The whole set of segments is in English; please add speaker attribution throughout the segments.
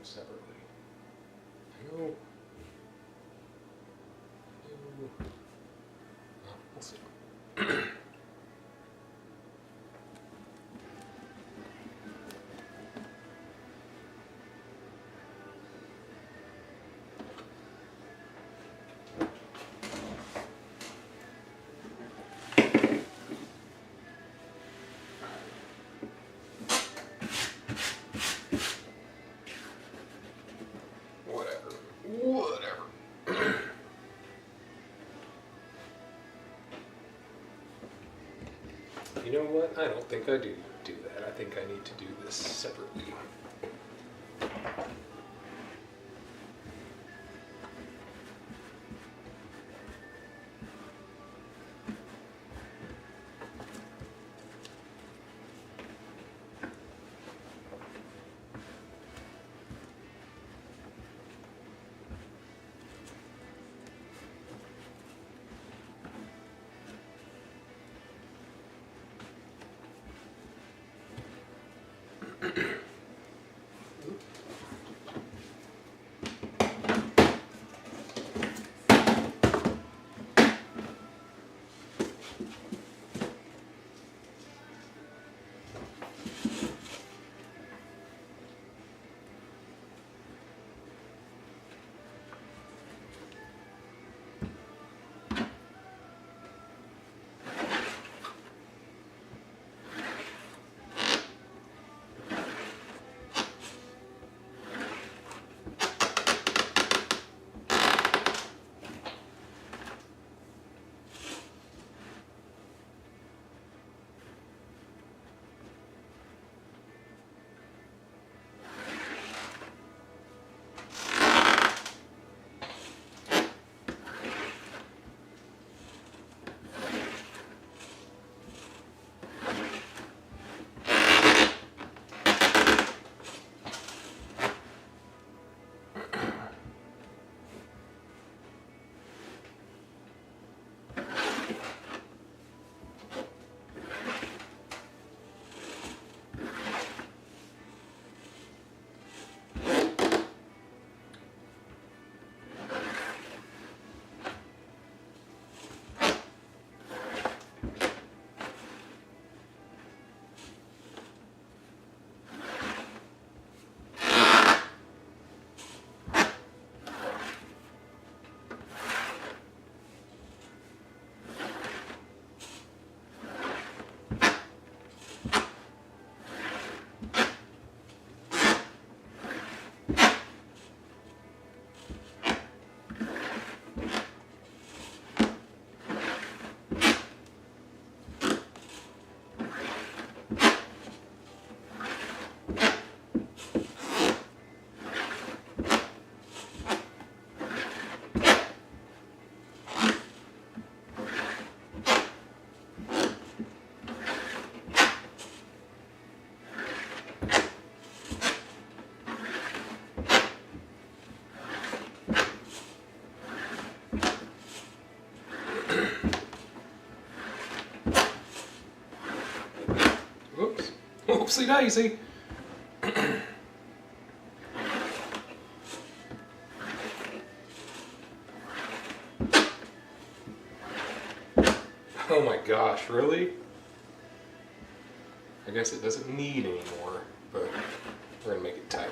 Speaker 1: separately. No. We'll see. Whatever. You know what? I don't think I do that. I think I need to do this separately. Oops. Oopsie daisy. Oh my gosh, really? I guess it doesn't need anymore, but we're gonna make it tight.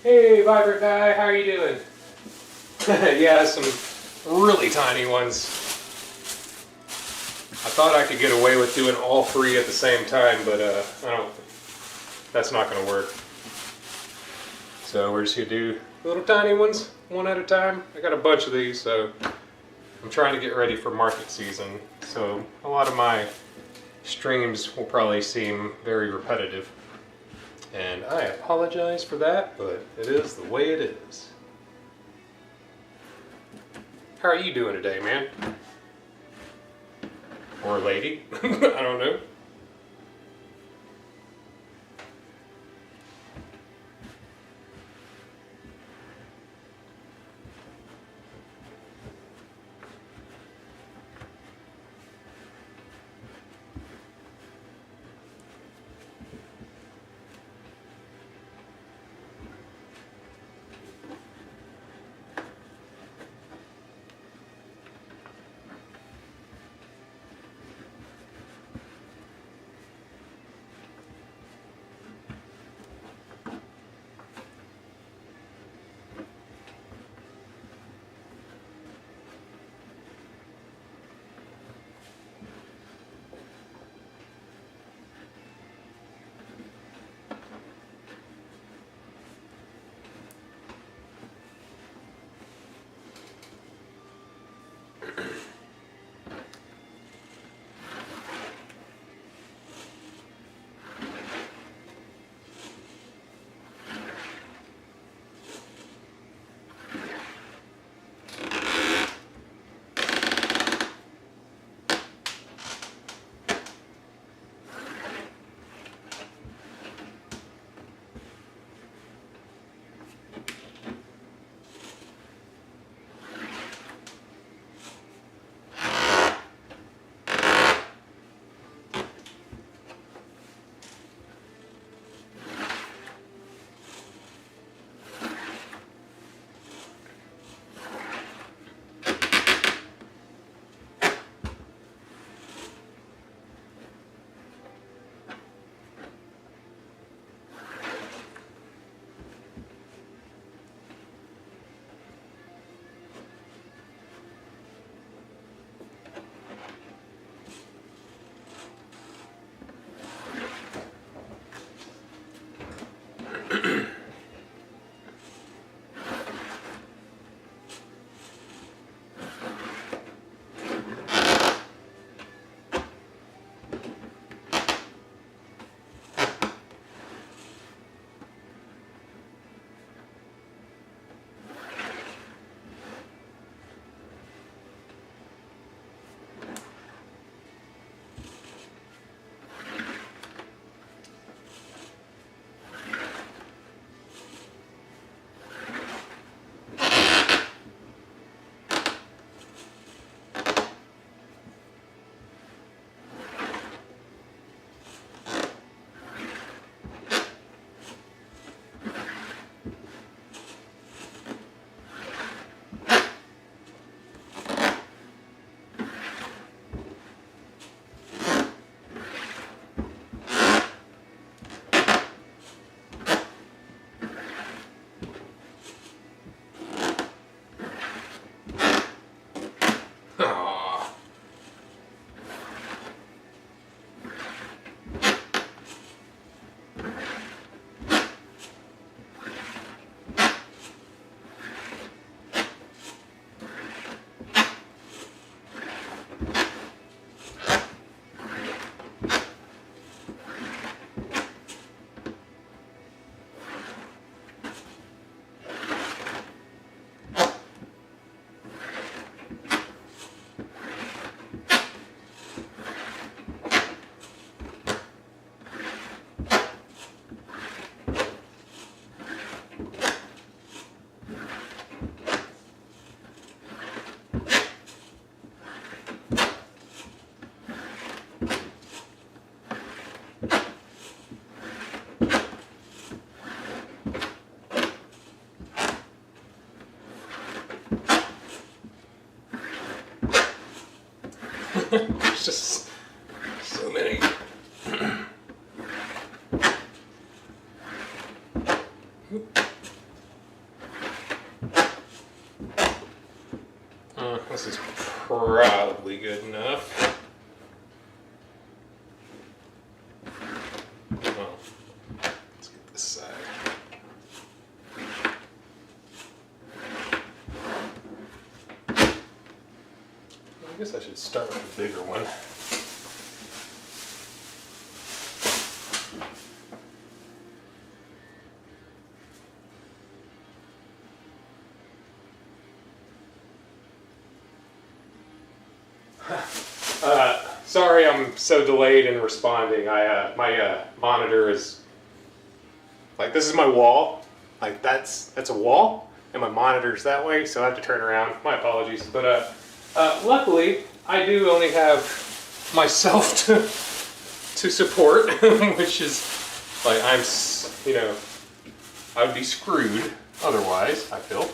Speaker 1: Hey, Vibrant Guy, how are you doing? Yeah, some really tiny ones. I thought I could get away with doing all three at the same time, but that's not going to work. So we're just going to do little tiny ones, one at a time. I got a bunch of these, so I'm trying to get ready for market season. So a lot of my streams will probably seem very repetitive. And I apologize for that, but it is the way it is. How are you doing today, man? Or lady? I don't know. Aw. There's just so many. This is probably good enough. Well, let's get this side. I guess I should start with the bigger one. Sorry, I'm so delayed in responding. My monitor is like, this is my wall. Like that's a wall, and my monitor's that way, so I have to turn around. My apologies, but luckily I do only have myself to support, which is like I would be screwed otherwise, I feel.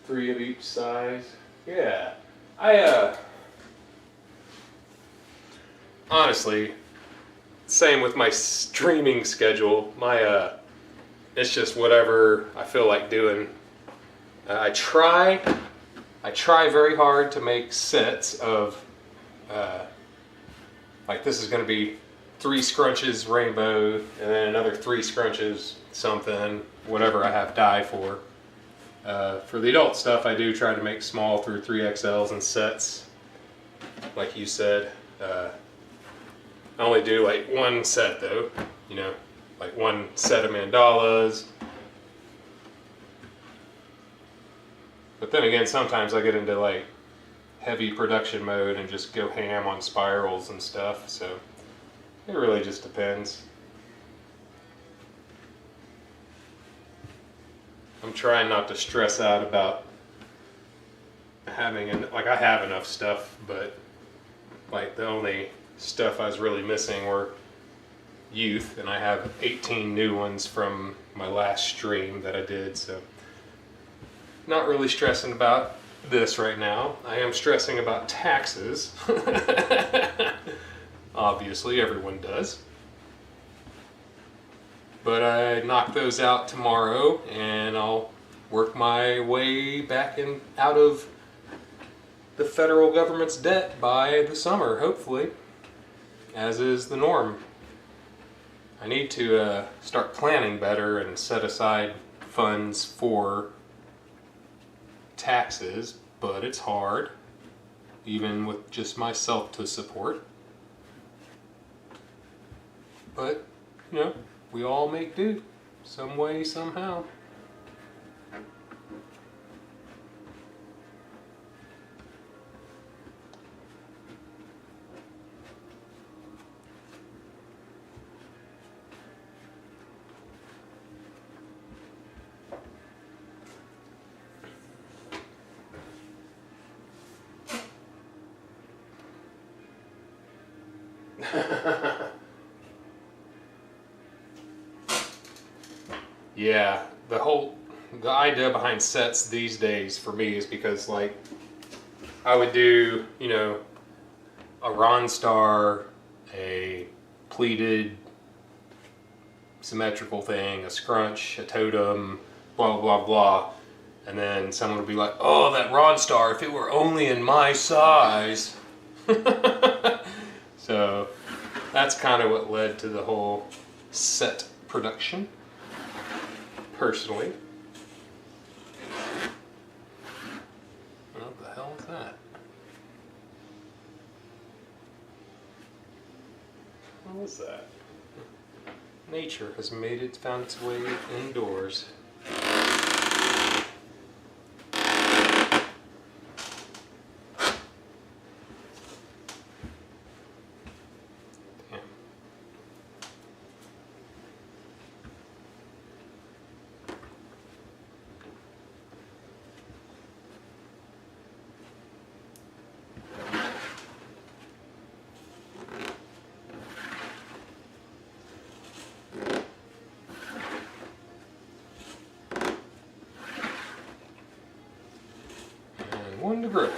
Speaker 1: Three of each size. Yeah. Honestly, same with my streaming schedule. It's just whatever I feel like doing. I try very hard to make sets of, like this is going to be 3 scrunches rainbow, and then another 3 scrunches something, whatever I have dye for. For the adult stuff, I do try to make small through 3XLs and sets, like you said. I only do like 1 set though, like 1 set of mandalas. But then again, sometimes I get into like heavy production mode and just go ham on spirals and stuff, so it really just depends. I'm trying not to stress out about having, I have enough stuff, but like the only stuff I was really missing were youth, and I have 18 new ones from my last stream that I did, so not really stressing about this right now. I am stressing about taxes. Obviously, everyone does. But I knock those out tomorrow, and I'll work my way back out of the federal government's debt by the summer, hopefully, as is the norm. I need to start planning better and set aside funds for taxes, but it's hard, even with just myself to support. But, we all make do, some way, somehow. Yeah, the idea behind sets these days for me is because like I would do, a Ronstar, a pleated symmetrical thing, a scrunch, a totem, blah blah blah, and then someone would be like, "Oh, that Ronstar, if it were only in my size." So that's kind of what led to the whole set production, personally. What the hell is that? What was that? Nature has found its way indoors. One to grill.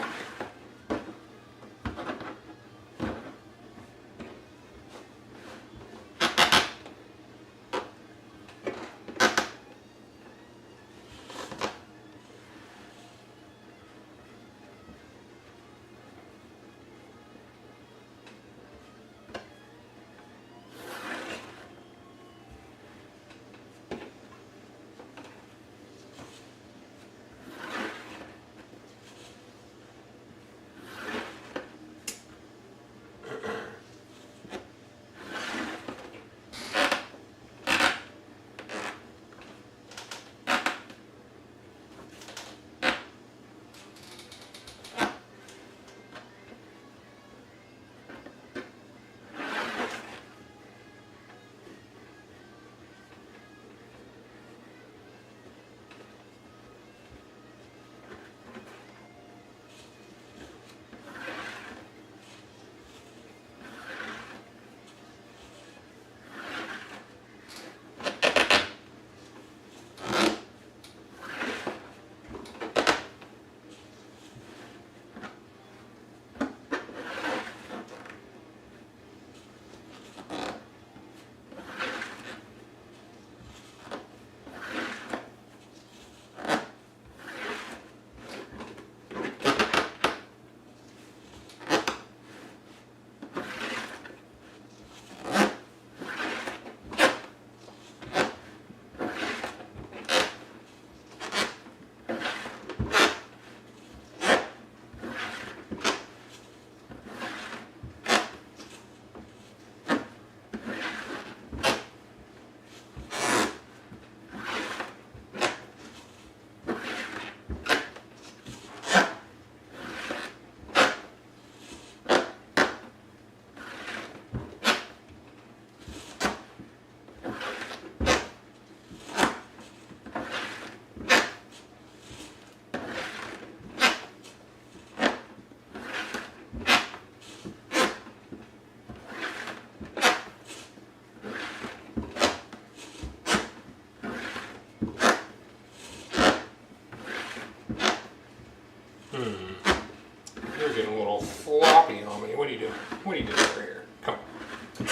Speaker 1: What are you doing over here? Come on.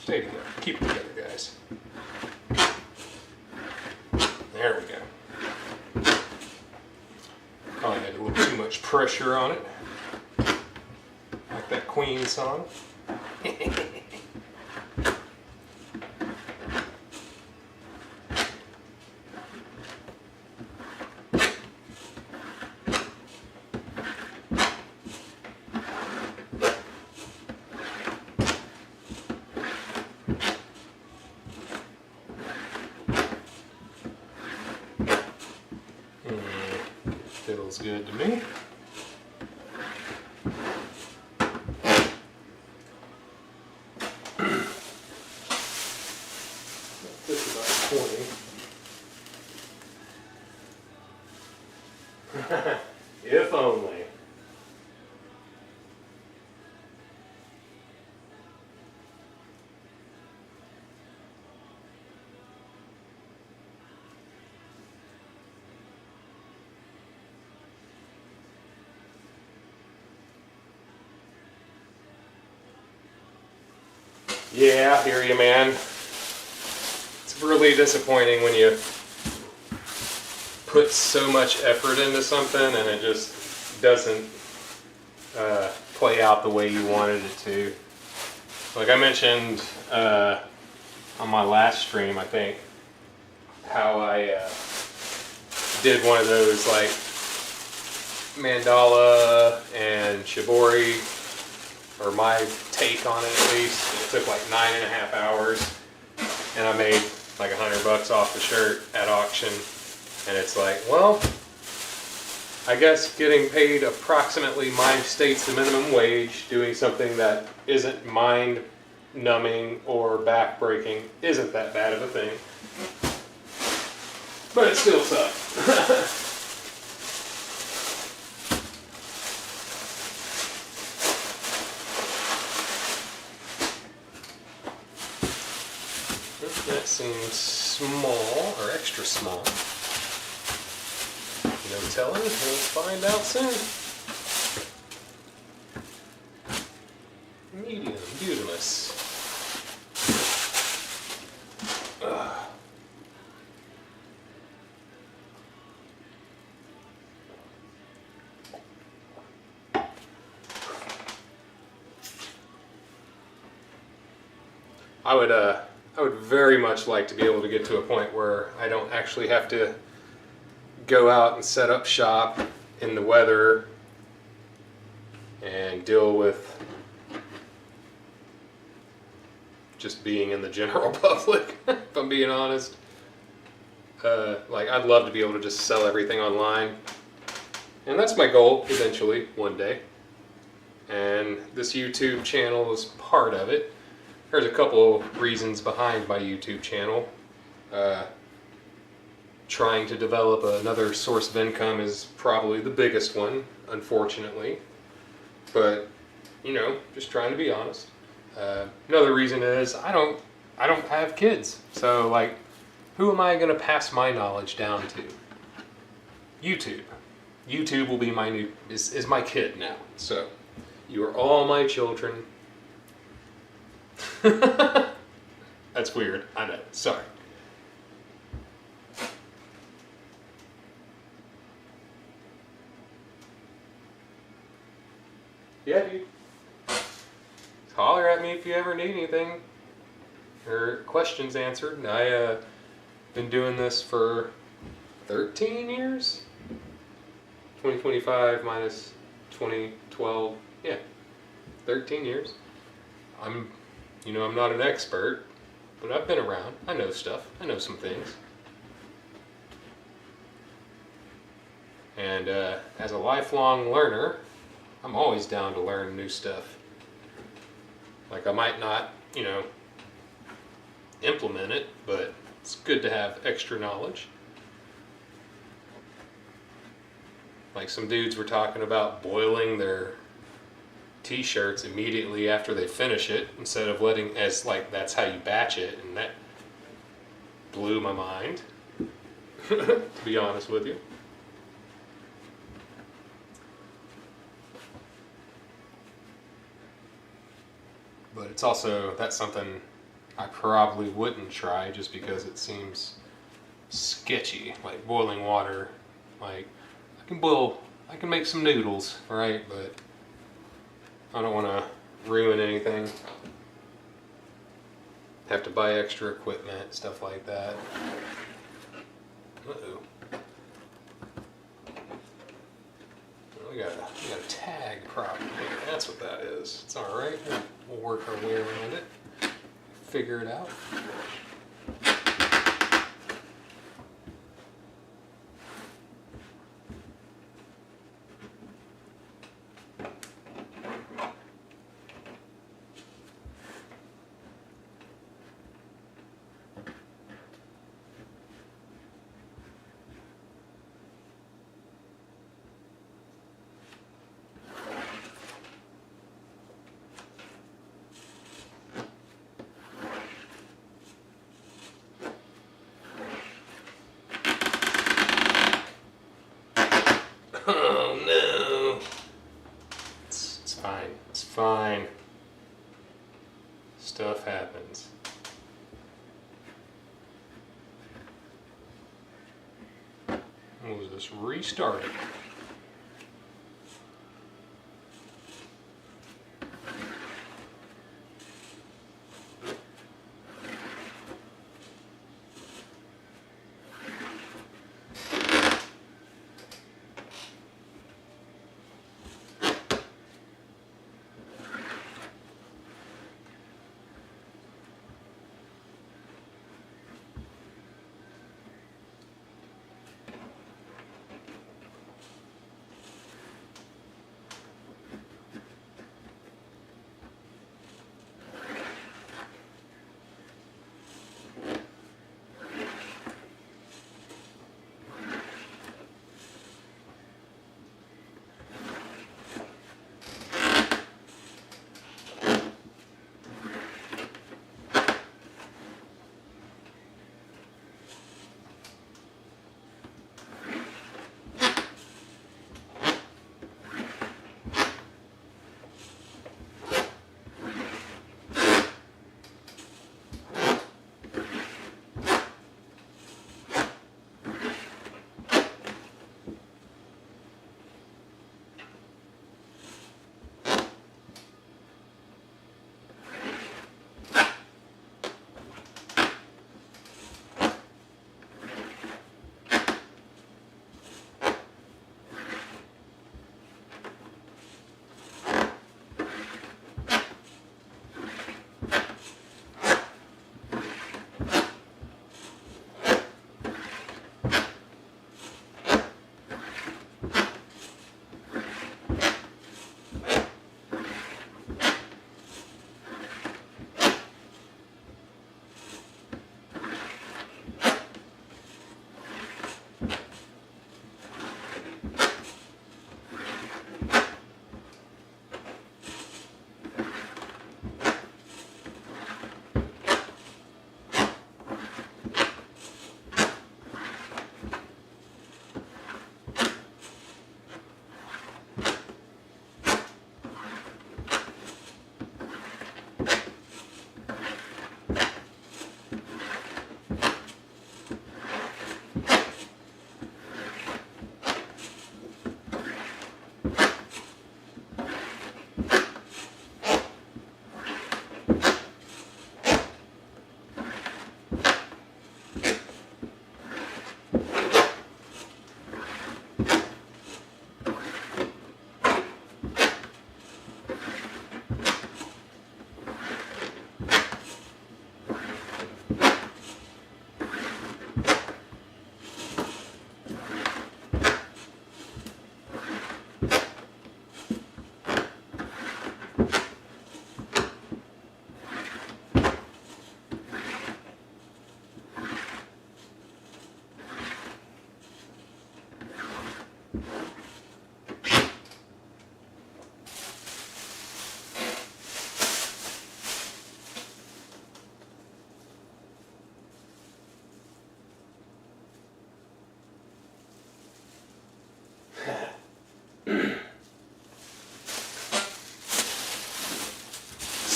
Speaker 1: Stay together. Keep it together, guys. There we go. Probably had a little too much pressure on it. Like that Queen song. Feels good to me. This is about 20. If only. Yeah, I hear you, man. It's really disappointing when you put so much effort into something and it just doesn't play out the way you wanted it to. Like I mentioned on my last stream, I think, how I did one of those like mandala and shibori, or my take on it at least. It took like 9.5 hours, and I made like $100 off the shirt at auction. And it's like, well, I guess getting paid approximately my state's the minimum wage, doing something that isn't mind-numbing or back-breaking, isn't that bad of a thing. But it still sucks. That seems small, or extra small. No telling, we'll find out soon. Medium, beautilous. I would very much like to be able to get to a point where I don't actually have to go out and set up shop in the weather and deal with just being in the general public, if I'm being honest. Like, I'd love to be able to just sell everything online. And that's my goal eventually, one day. And this YouTube channel is part of it. There's a couple reasons behind my YouTube channel. Trying to develop another source of income is probably the biggest one, unfortunately. But, you know, just trying to be honest. Another reason is I don't have kids. So, like, who am I going to pass my knowledge down to? YouTube. YouTube will be my is my kid now. So, you are all my children. That's weird. I know. Sorry. Yeah, dude. Holler at me if you ever need anything or questions answered. I've been doing this for 13 years. 2025 minus 2012. Yeah, 13 years. I'm not an expert, but I've been around. I know stuff. I know some things. And as a lifelong learner, I'm always down to learn new stuff. Like, I might not, implement it, but it's good to have extra knowledge. Like, some dudes were talking about boiling their t-shirts immediately after they finish it instead of letting, as like that's how you batch it, and that blew my mind, to be honest with you. but it's also, that's something I probably wouldn't try just because it seems sketchy, like boiling water. Like, I can make some noodles, right? But I don't want to ruin anything. Have to buy extra equipment, stuff like that. Uh-oh. We got a tag problem here. That's what that is. It's alright. We'll work our way around it. Figure it out. Oh no! It's fine. It's fine. Stuff happens. We'll just restart it.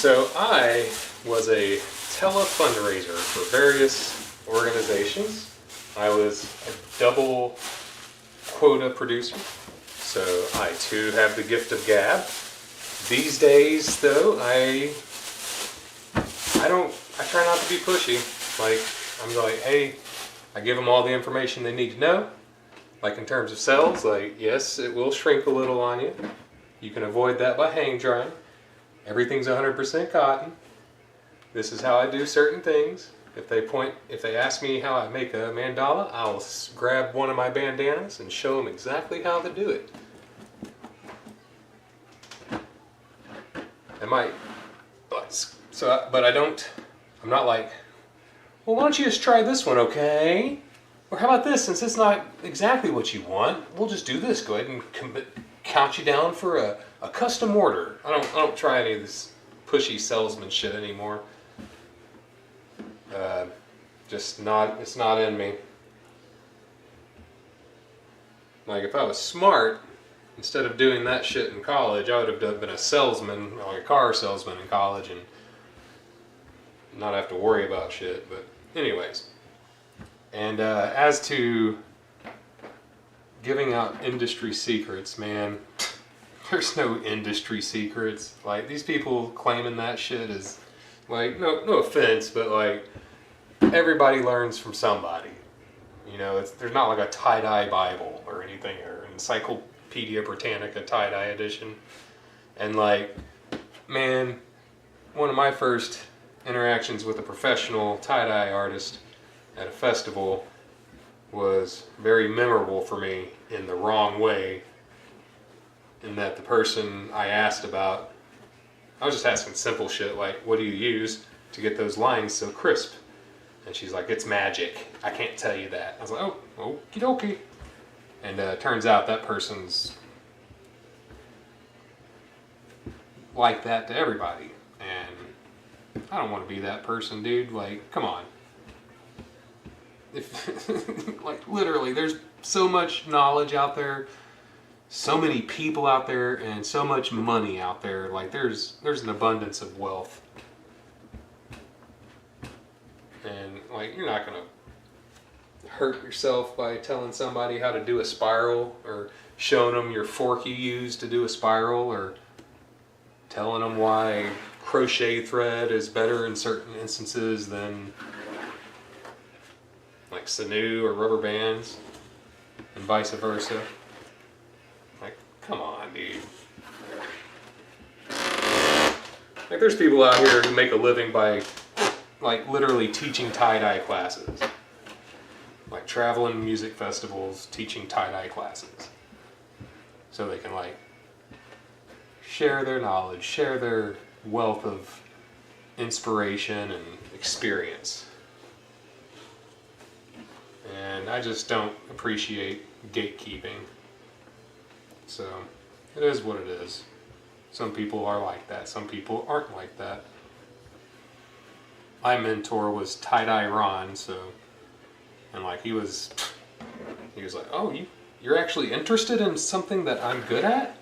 Speaker 1: So I was a tele-fundraiser for various organizations. I was a double quota producer, so I too have the gift of gab. These days, though, I try not to be pushy. Like, I'm like, hey, I give them all the information they need to know. Like in terms of cells, like, yes, it will shrink a little on you. You can avoid that by hang drying. Everything's 100% cotton. This is how I do certain things. If they ask me how I make a mandala, I'll grab one of my bandanas and show them exactly how to do it. I'm not like, well, why don't you just try this one, okay? Or how about this, since it's not exactly what you want, we'll just do this. Go ahead and count you down for a custom order. I don't try any of this pushy salesman shit anymore. It's not in me. Like, if I was smart, instead of doing that shit in college, I would have been a salesman, like a car salesman in college, and not have to worry about shit. But anyways, and as to giving out industry secrets, man, there's no industry secrets. Like, these people claiming that shit is, like, no offense, but like, everybody learns from somebody. You know, there's not like a tie-dye Bible or anything, or Encyclopedia Britannica tie-dye edition. And like, man, one of my first interactions with a professional tie-dye artist at a festival was very memorable for me in the wrong way, in that the person I asked about, I was just asking simple shit like, what do you use to get those lines so crisp? And she's like, it's magic. I can't tell you that. I was like, oh, okie dokie. And turns out that person's like that to everybody. And I don't want to be that person, dude. Like, come on. Like, literally, there's so much knowledge out there, so many people out there, and so much money out there. Like, there's an abundance of wealth. And like, you're not gonna hurt yourself by telling somebody how to do a spiral, or showing them your fork you use to do a spiral, or telling them why crochet thread is better in certain instances than like sinew or rubber bands, and vice versa. Like, come on, dude. Like, there's people out here who make a living by, like, literally teaching tie-dye classes. Like, traveling music festivals, teaching tie-dye classes. So they can, like, share their knowledge, share their wealth of inspiration and experience. And I just don't appreciate gatekeeping. So, it is what it is. Some people are like that, some people aren't like that. My mentor was Tie-Dye Ron, so, and like, he was like, oh, you're actually interested in something that I'm good at?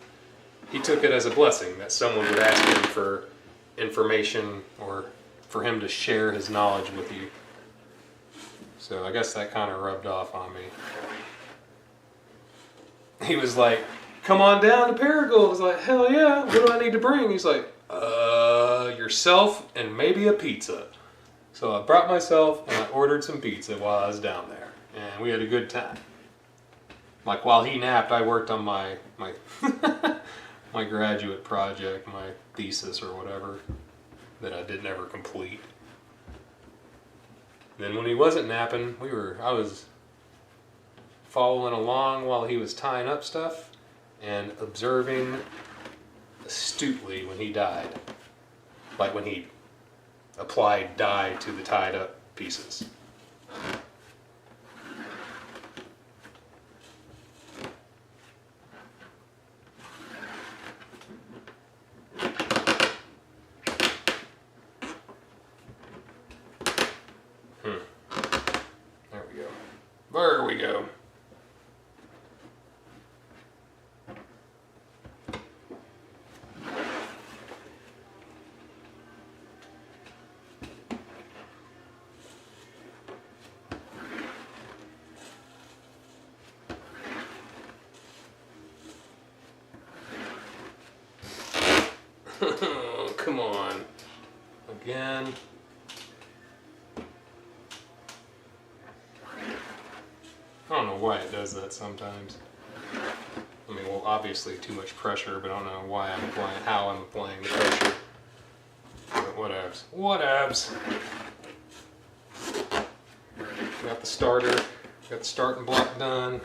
Speaker 1: He took it as a blessing that someone would ask him for information, or for him to share his knowledge with you. So I guess that kind of rubbed off on me. He was like, come on down to Paragould. I was like, hell yeah, what do I need to bring? He's like, yourself and maybe a pizza. So I brought myself and I ordered some pizza while I was down there, and we had a good time. Like, while he napped, I worked on my my graduate project, my thesis or whatever, that I did never complete. Then when he wasn't napping, I was following along while he was tying up stuff and observing astutely when he died. Like, when he applied dye to the tied up pieces. There we go. come on. Again. I don't know why it does that sometimes. I mean, well, obviously too much pressure, but I don't know why I'm applying, how I'm applying the pressure. But whatevs. Whatevs. Got the starter, got the starting block done.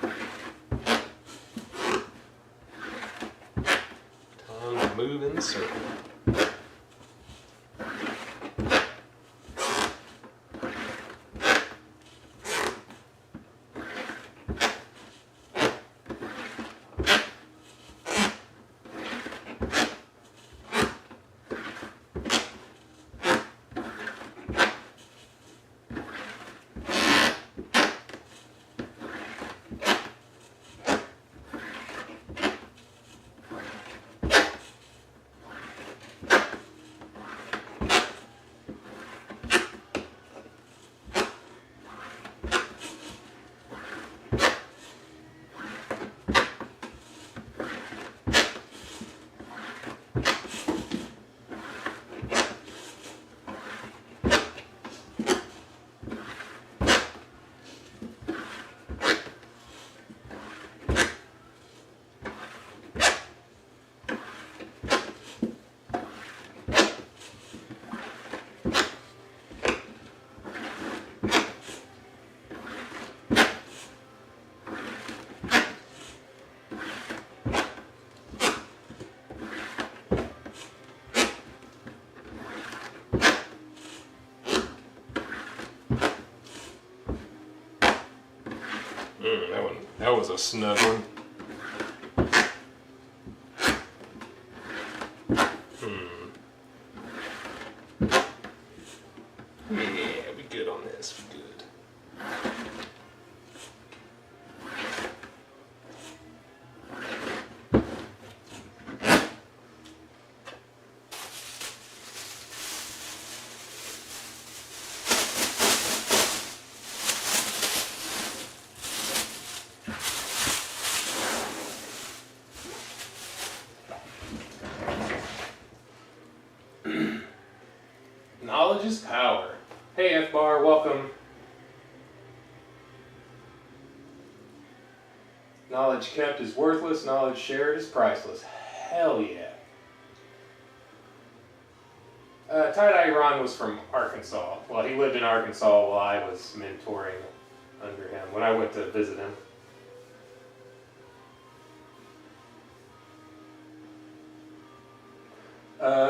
Speaker 1: Time to move in the circle. That was a snug one. Yeah, we good on this. We good. Knowledge is power. Hey F-Bar, welcome. Knowledge kept is worthless, knowledge shared is priceless. Hell yeah. Tie-Dye Ron was from Arkansas. Well, he lived in Arkansas while I was mentoring under him when I went to visit him.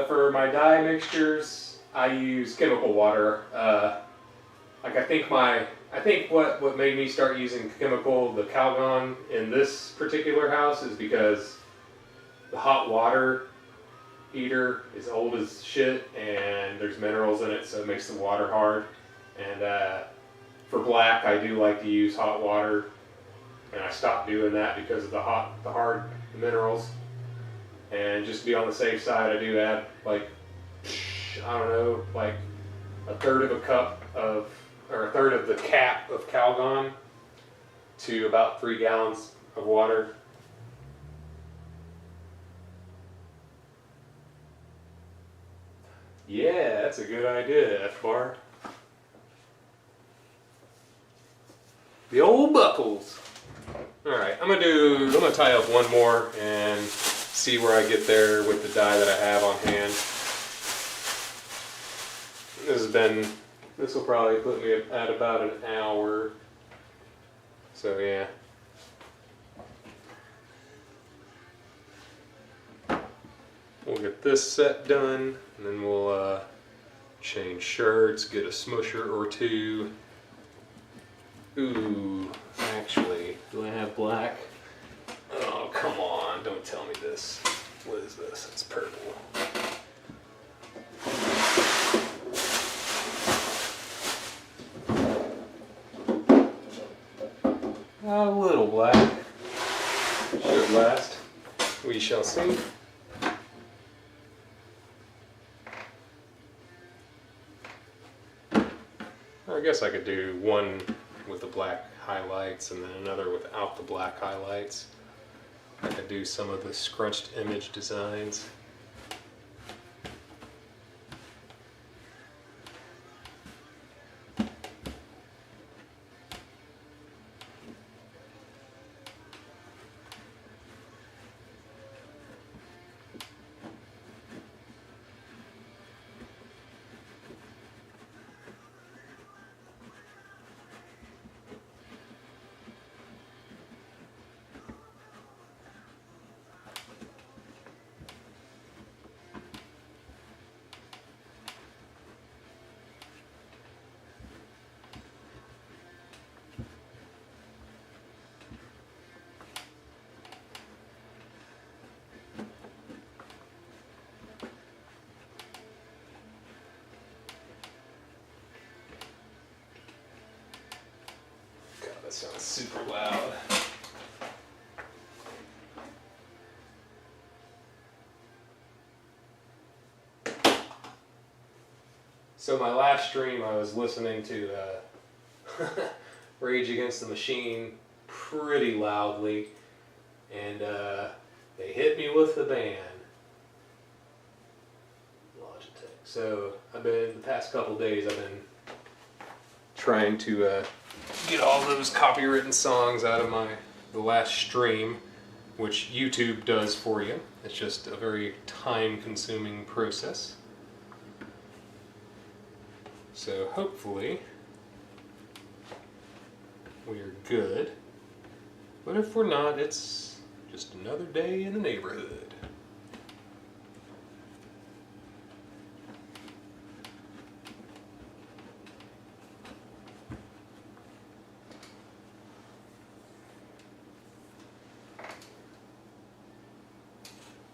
Speaker 1: For my dye mixtures, I use chemical water. I think what made me start using chemical, the Calgon in this particular house, is because the hot water heater is old as shit and there's minerals in it, so it makes the water hard. And for black, I do like to use hot water, and I stopped doing that because of the hard minerals. And just to be on the safe side, I do add like, I don't know, like a third of the cap of Calgon to about 3 gallons of water. Yeah, that's a good idea, F-Bar. The old buckles. Alright, I'm gonna tie up one more and see where I get there with the dye that I have on hand. This will probably put me at about an hour. So yeah. We'll get this set done, and then we'll change shirts, get a smusher or two. Ooh, actually, do I have black? Oh, come on, don't tell me this. What is this? It's purple. A little black. Should last. We shall see. I guess I could do one with the black highlights and then another without the black highlights. I could do some of the scrunched image designs. sounds super loud. So my last stream I was listening to Rage Against the Machine pretty loudly, and they hit me with the ban. Logitech. So the past couple days I've been trying to get all those copywritten songs out of the last stream, which YouTube does for you. It's just a very time-consuming process. So hopefully we are good. But if we're not, it's just another day in the neighborhood.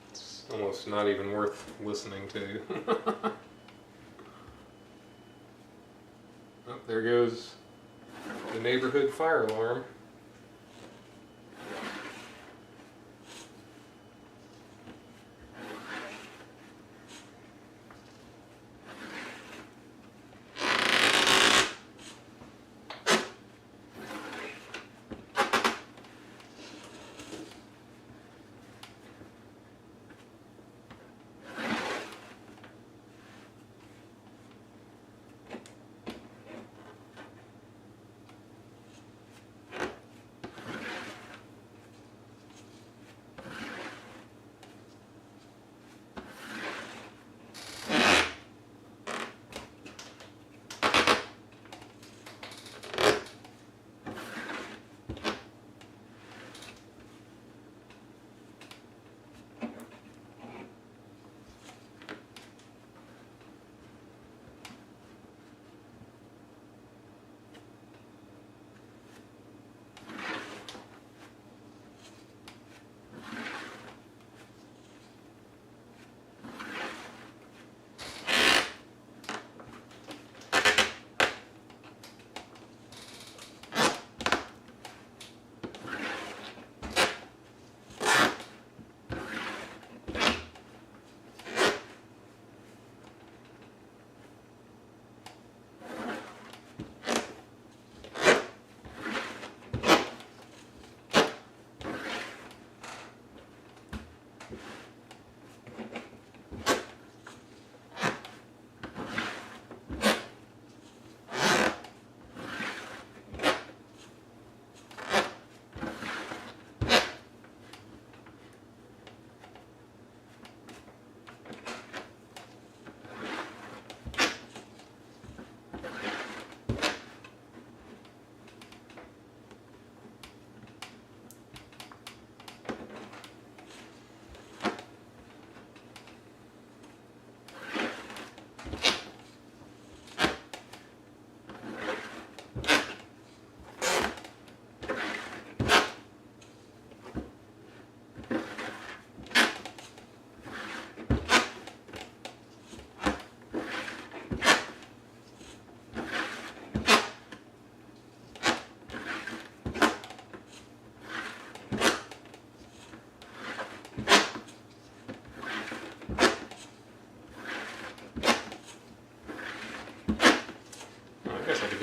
Speaker 1: It's almost not even worth listening to. Oh, there goes the neighborhood fire alarm.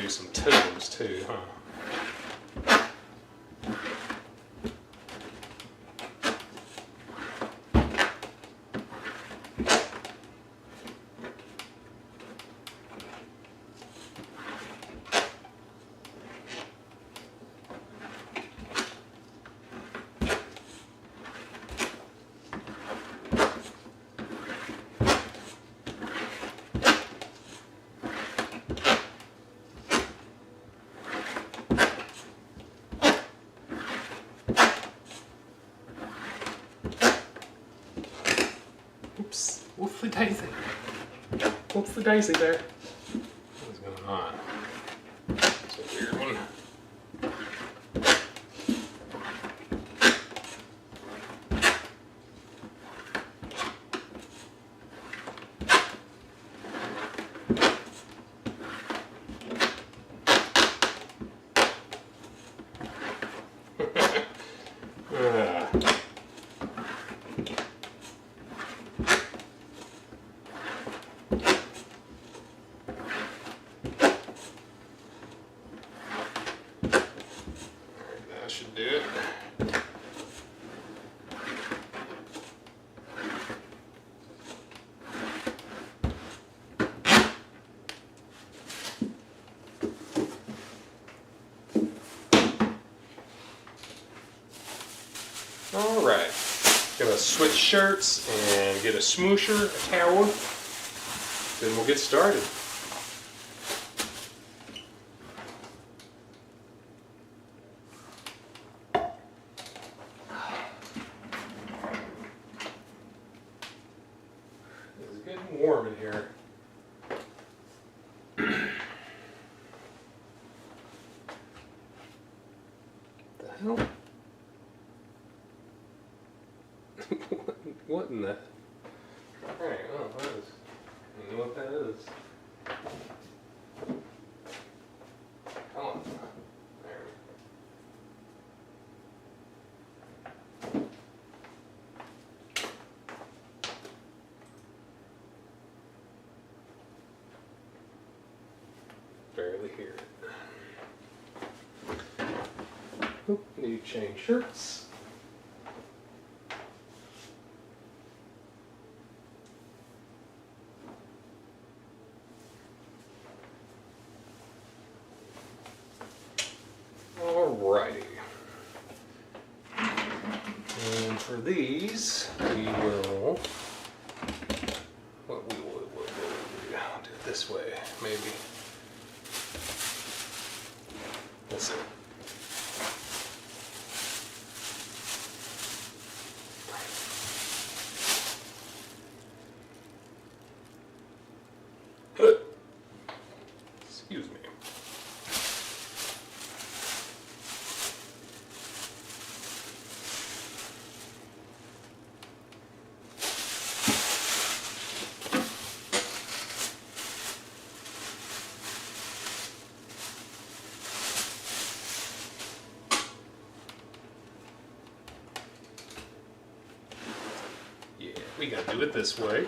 Speaker 1: Some toes too, huh? Oops, whoopsie daisy. Whoopsie daisy there. What's going on? It's a weird one. That should do it. All right, gonna switch shirts and get a smoosher, a towel, then we'll get started. It's getting warm in here. The hell? What in the? Alright, oh, that is. I know what that is. Come on. There. Barely hear it. Oop, need to change shirts. Alrighty. And for these, we will. What we will do? I'll do it this way, maybe. Let's see. Excuse me. We gotta do it this way.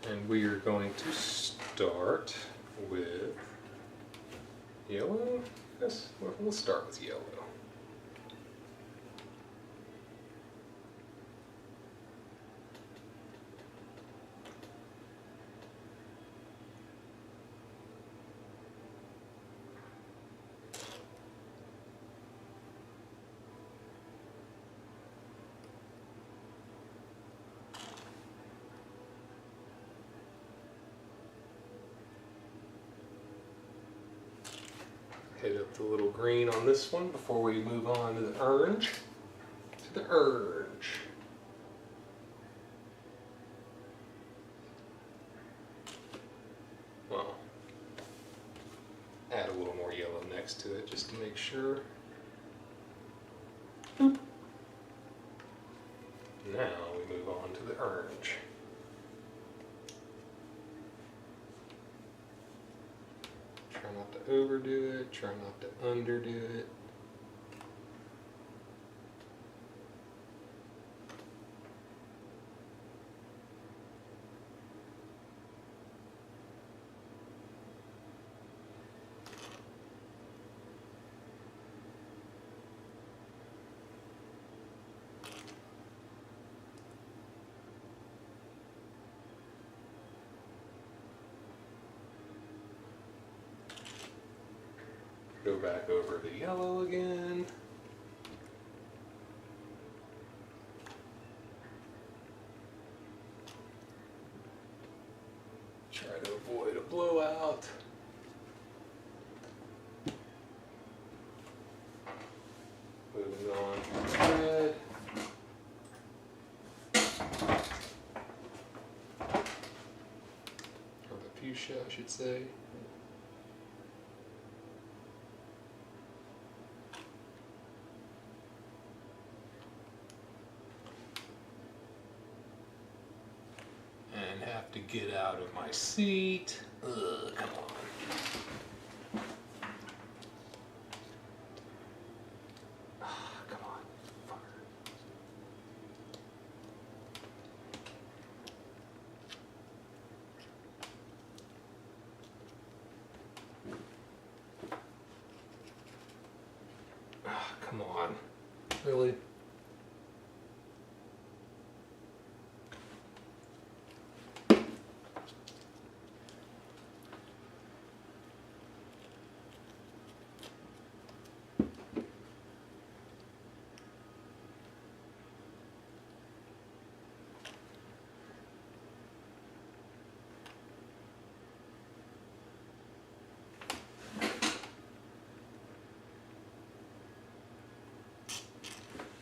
Speaker 1: And we are going to start with yellow. Yes, we'll start with yellow. Hit up the little green on this one before we move on to the orange. To the orange. Well, add a little more yellow next to it just to make sure. Boop. Now we move on to the orange. Try not to overdo it, try not to underdo it. Go back over the yellow again. Try to avoid a blowout. Moving on to red. Or the fuchsia, I should say. Have to get out of my seat. Ugh, come on. Ah, come on, fucker. Come on. Really?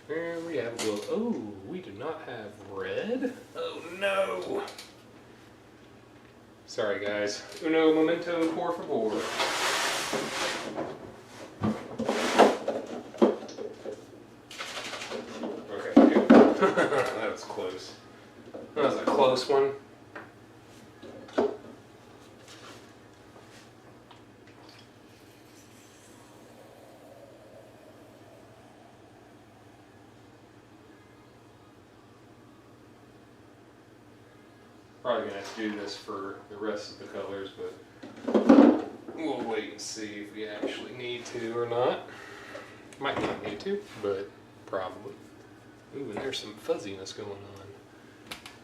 Speaker 1: And we have blue. Oh, we do not have red. Oh no. Sorry guys. Uno momento por favor. Okay, good. That was close. That was a close one. Probably gonna have to do this for the rest of the colors, but we'll wait and see if we actually need to or not. Might not need to, but probably. Ooh, and there's some fuzziness going on.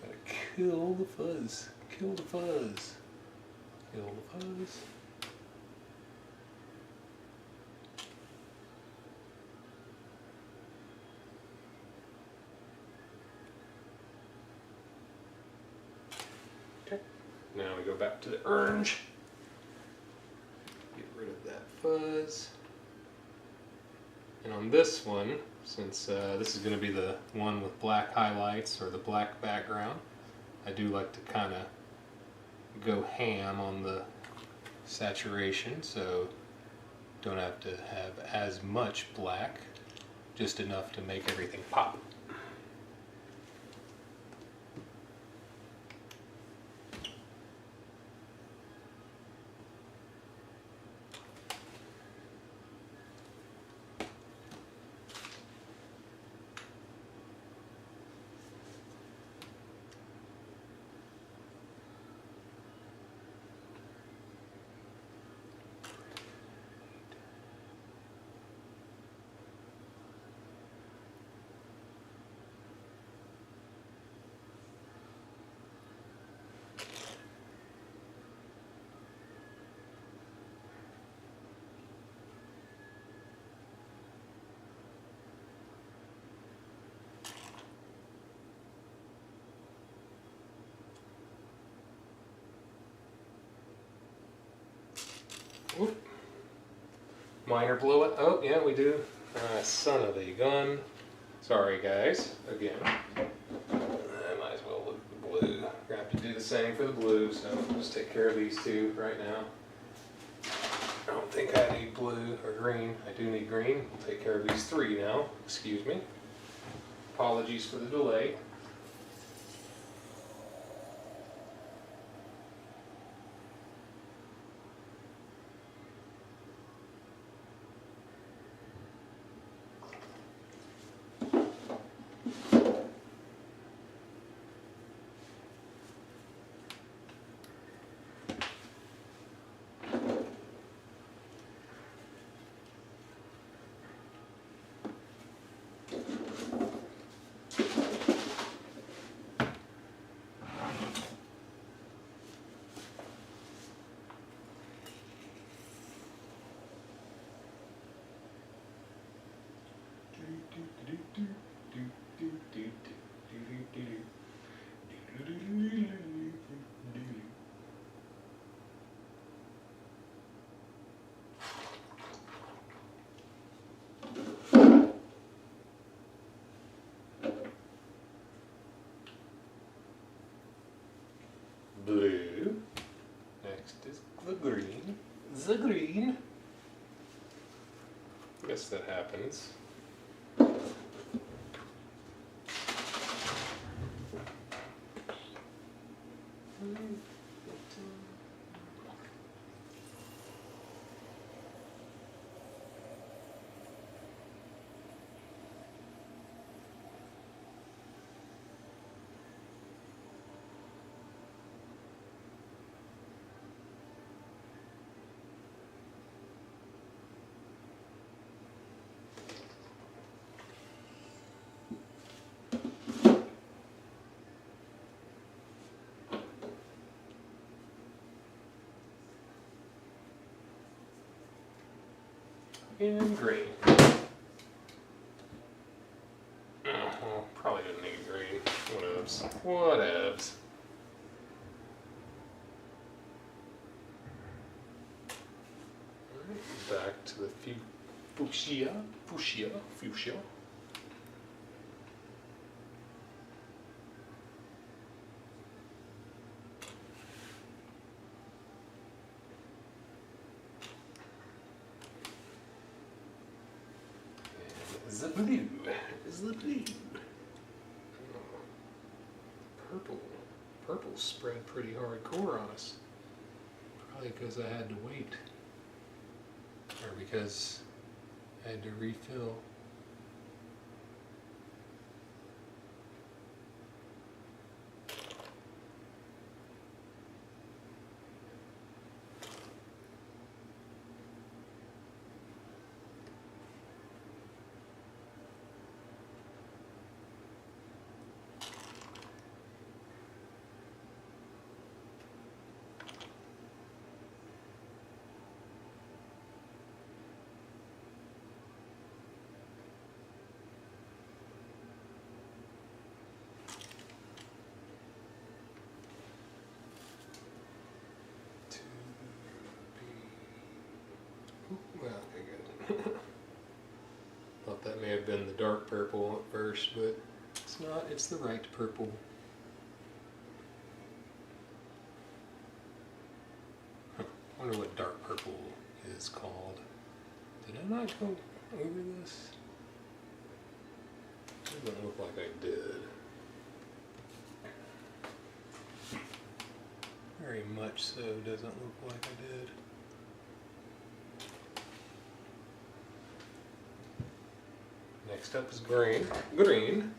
Speaker 1: Gotta kill the fuzz. Kill the fuzz. Kill the fuzz. Now we go back to the orange. Get rid of that fuzz. And on this one, since this is going to be the one with black highlights or the black background, I do like to kind of go ham on the saturation, so don't have to have as much black, just enough to make everything pop. Oop. Minor blow it. Oh, yeah, we do. Son of a gun. Sorry, guys. Again. I might as well look at the blue. We're going to have to do the same for the blue, so we'll just take care of these two right now. I don't think I need blue or green. I do need green. We'll take care of these three now. Excuse me. Apologies for the delay. Blue. Next is the green. The green. I guess that happens. and green. Well, probably didn't need green. Whatevs. Whatevs. Alright, back to the fuchsia. The blue is the blue. Oh, purple. Purple spread pretty hardcore on us. Probably because I had to wait. Or because I had to refill. Well, okay, good. Thought that may have been the dark purple at first, but it's not. It's the right purple. Huh. I wonder what dark purple is called. Did I not go over this? It doesn't look like I did. Very much so doesn't look like I did. Next up is green.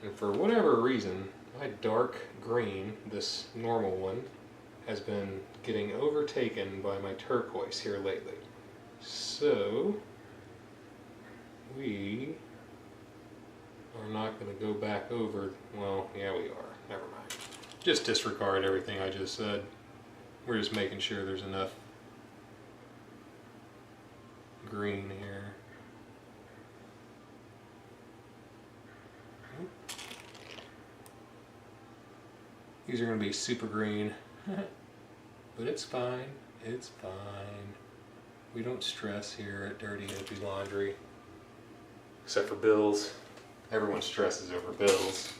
Speaker 1: And for whatever reason, my dark green, this normal one, has been getting overtaken by my turquoise here lately. So, we are not going to go back over, well, yeah we are, never mind. Just disregard everything I just said. We're just making sure there's enough green here. These are going to be super green, but it's fine, it's fine. We don't stress here at Dirty Hippie Laundry. Except for bills. Everyone stresses over bills.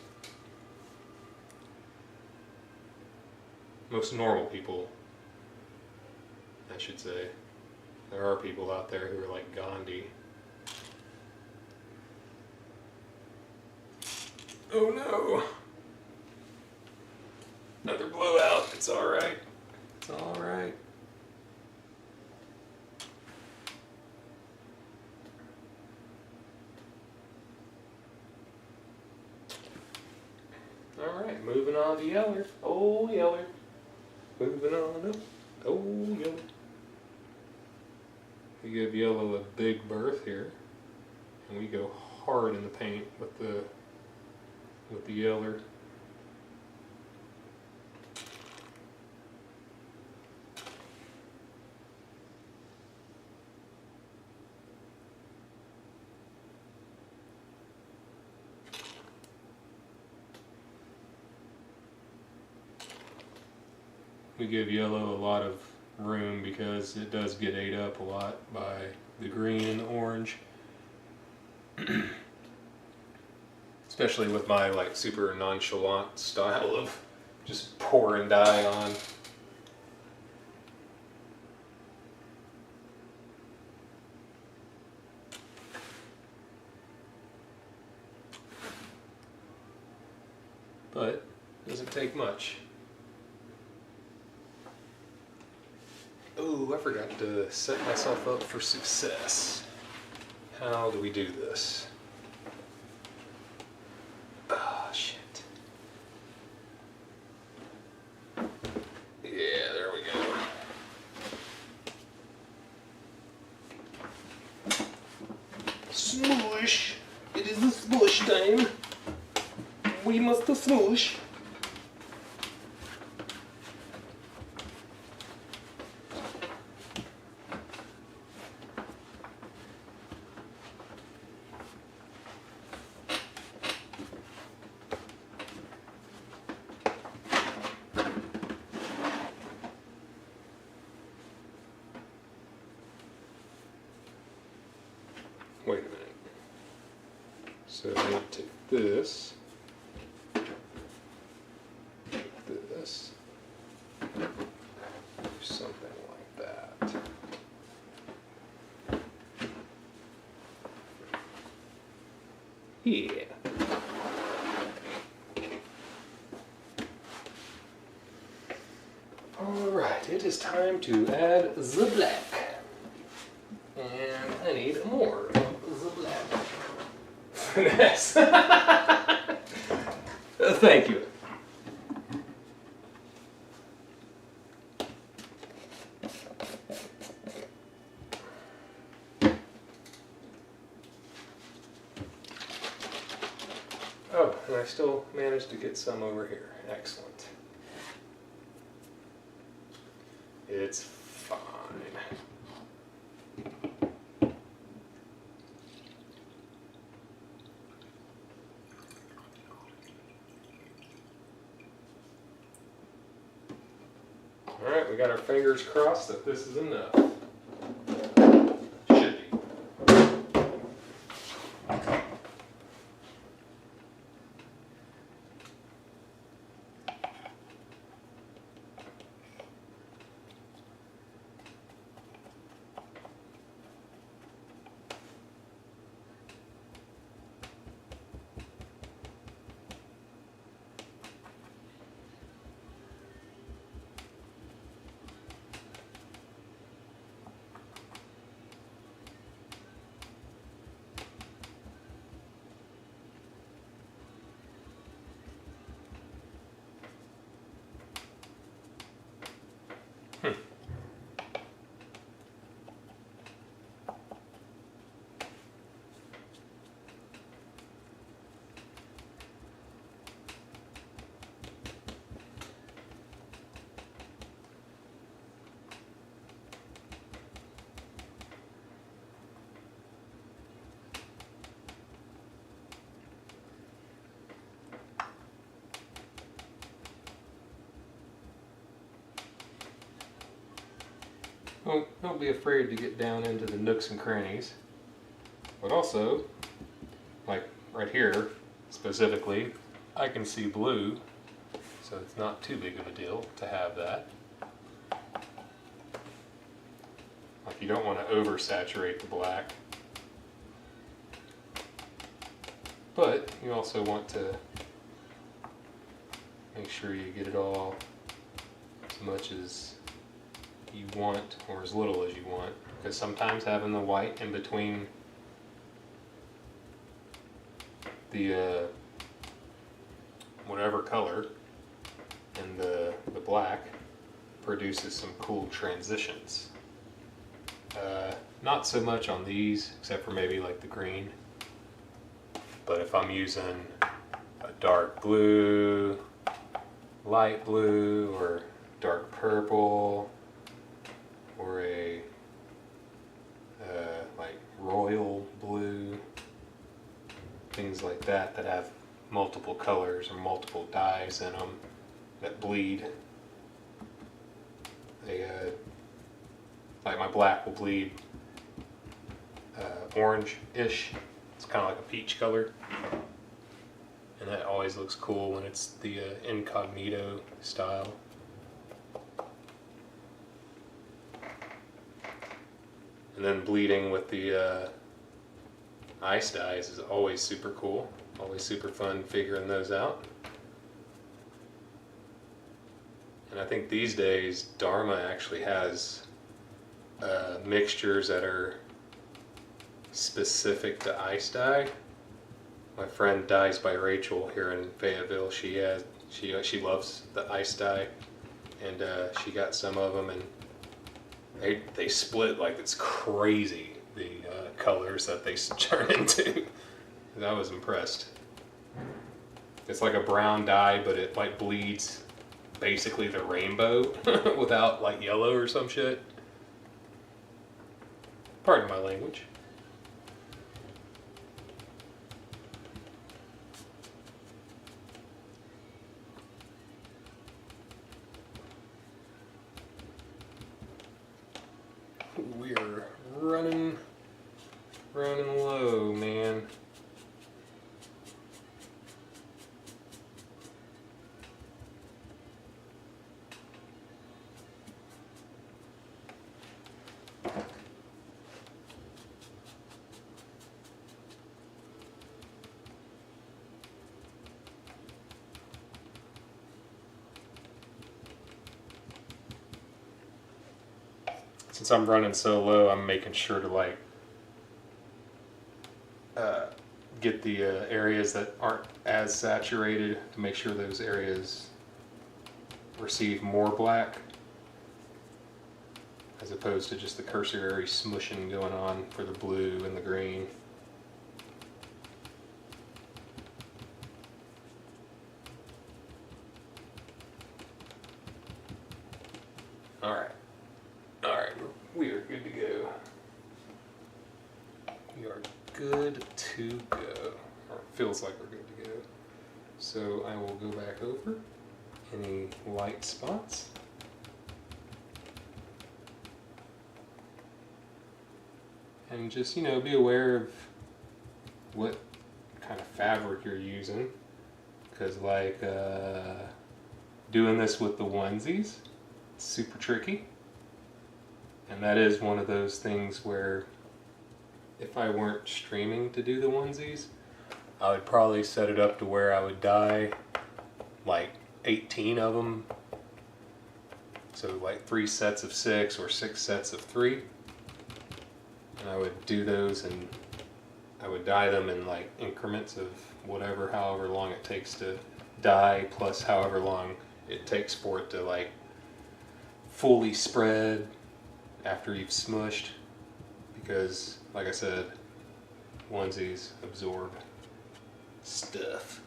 Speaker 1: Most normal people, I should say. There are people out there who are like Gandhi. Oh no! Another blowout. It's alright. It's alright. Alright, moving on to Yeller. Oh, Yeller. Moving on up. Oh, Yeller. We give yellow a big berth here. And we go hard in the paint with the Yeller. We give yellow a lot of room because it does get ate up a lot by the green and the orange. Especially with my like super nonchalant style of just pouring dye on. But it doesn't take much. Oh, I forgot to set myself up for success. How do we do this? Ah, shit. Yeah, there we go. Smoosh! It is the smoosh time. We must smoosh. So I need to take this, this, do something like that. Yeah. Alright, it is time to add the black. And I need more of the black. Finesse. Thank you. Oh, and I still managed to get some over here. Excellent. It's fine. Alright, we got our fingers crossed that this is enough. Should be. Well, don't be afraid to get down into the nooks and crannies. But also, like right here specifically, I can see blue, so it's not too big of a deal to have that. Like you don't want to oversaturate the black, but you also want to make sure you get it all as much as you want or as little as you want, because sometimes having the white in between the whatever color and the black produces some cool transitions. Not so much on these, except for maybe like the green, but if I'm using a dark blue, light blue, or dark purple, or a like royal blue, things like that that have multiple colors or multiple dyes in them that bleed. They like my black will bleed orange-ish. It's kind of like a peach color, and that always looks cool when it's the incognito style. And then bleeding with the ice dyes is always super cool. Always super fun figuring those out. And I think these days Dharma actually has mixtures that are specific to ice dye. My friend Dyes by Rachel here in Fayetteville, she loves the ice dye, and she got some of them, and they split like it's crazy, the colors that they turn into. I was impressed. It's like a brown dye, but it like bleeds basically the rainbow without like yellow or some shit. Pardon my language. We're running low, man. since I'm running so low, I'm making sure to like get the areas that aren't as saturated to make sure those areas receive more black as opposed to just the cursory smushing going on for the blue and the green. Alright, we are good to go. We are good to go, or it feels like we're good to go. So I will go back over any light spots. And just, you know, be aware of what kind of fabric you're using. Because like doing this with the onesies, it's super tricky. And that is one of those things where if I weren't streaming to do the onesies, I would probably set it up to where I would dye like 18 of them. So like 3 sets of 6 or 6 sets of 3. And I would do those and I would dye them in like increments of whatever, however long it takes to dye, plus however long it takes for it to like fully spread after you've smushed. Because, like I said, onesies absorb stuff.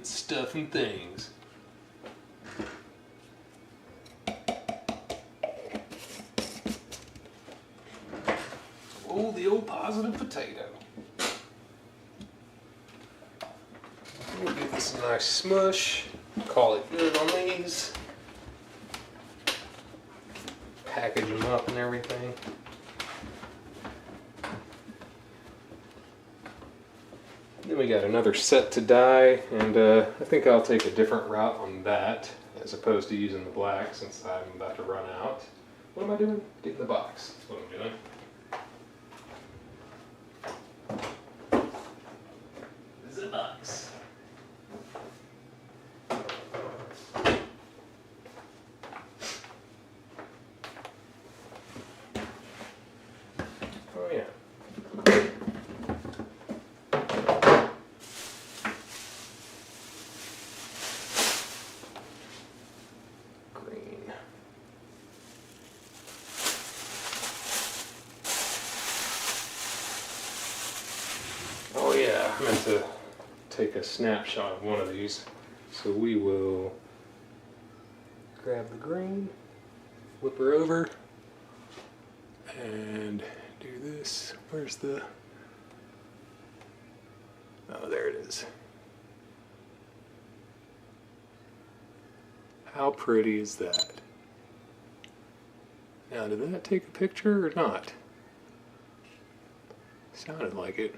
Speaker 1: Stuff and things. Oh, the old positive potato. We'll give this a nice smush. Call it good on these. Package them up and everything. Then we got another set to dye, and I think I'll take a different route on that as opposed to using the black since I'm about to run out. What am I doing? Getting the box. That's what I'm doing. The box. Oh yeah. Green. Oh yeah, I meant to take a snapshot of one of these. So we will grab the green, flip her over, and do this. Where's the... Oh, there it is. How pretty is that? Now, did that take a picture or not? Sounded like it.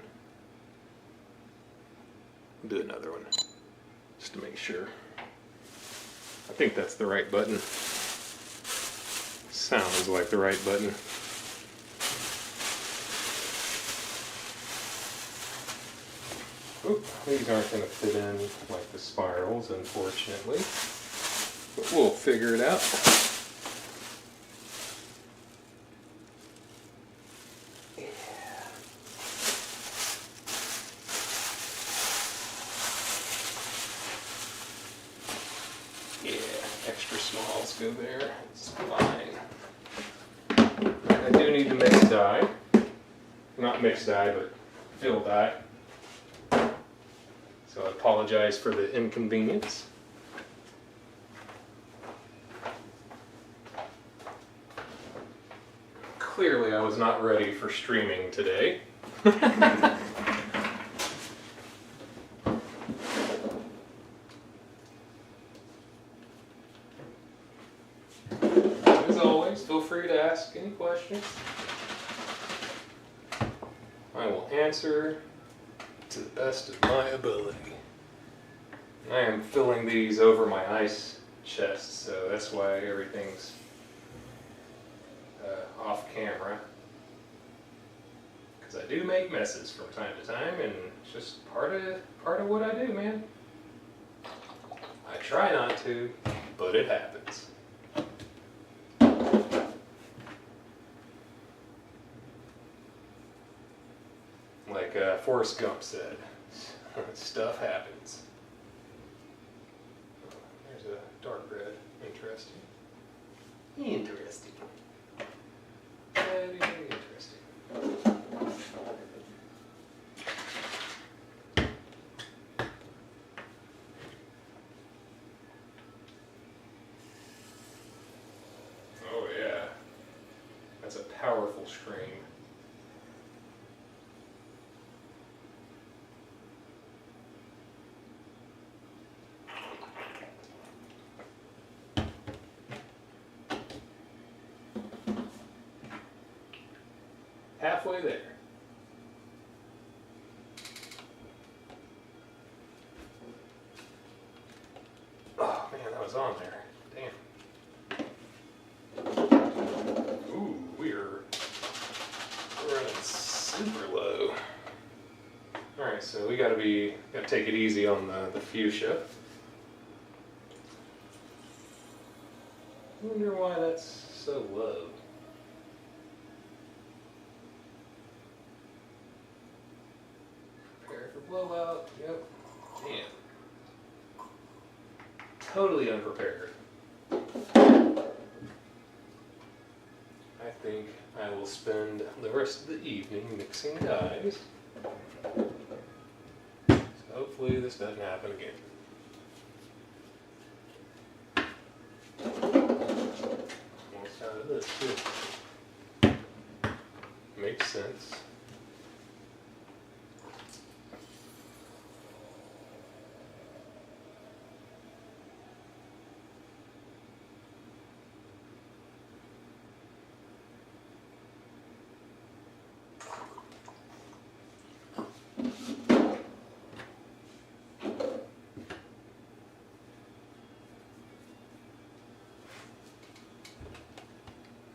Speaker 1: I'll do another one, just to make sure. I think that's the right button. Sounds like the right button. Oop, these aren't going to fit in like the spirals, unfortunately. But we'll figure it out. Extra smalls go there. It's fine. I do need to mix dye. Not mix dye, but fill dye. So I apologize for the inconvenience. Clearly I was not ready for streaming today. As always, feel free to ask any questions. I will answer to the best of my ability. I am filling these over my ice chest, so that's why everything's off camera. Because I do make messes from time to time, and it's just part of what I do, man. I try not to, but it happens. Like Forrest Gump said, stuff happens. There's a dark red. Interesting. Interesting. Very, very interesting. Oh yeah. That's a powerful string. Halfway there. Oh man, that was on there. Damn. Ooh, we're running super low. Alright, so we gotta take it easy on the fuchsia. I wonder why that's so low. Blowout, yep. Damn. Totally unprepared. I think I will spend the rest of the evening mixing dyes. So hopefully this doesn't happen again. Almost out of this too. Makes sense.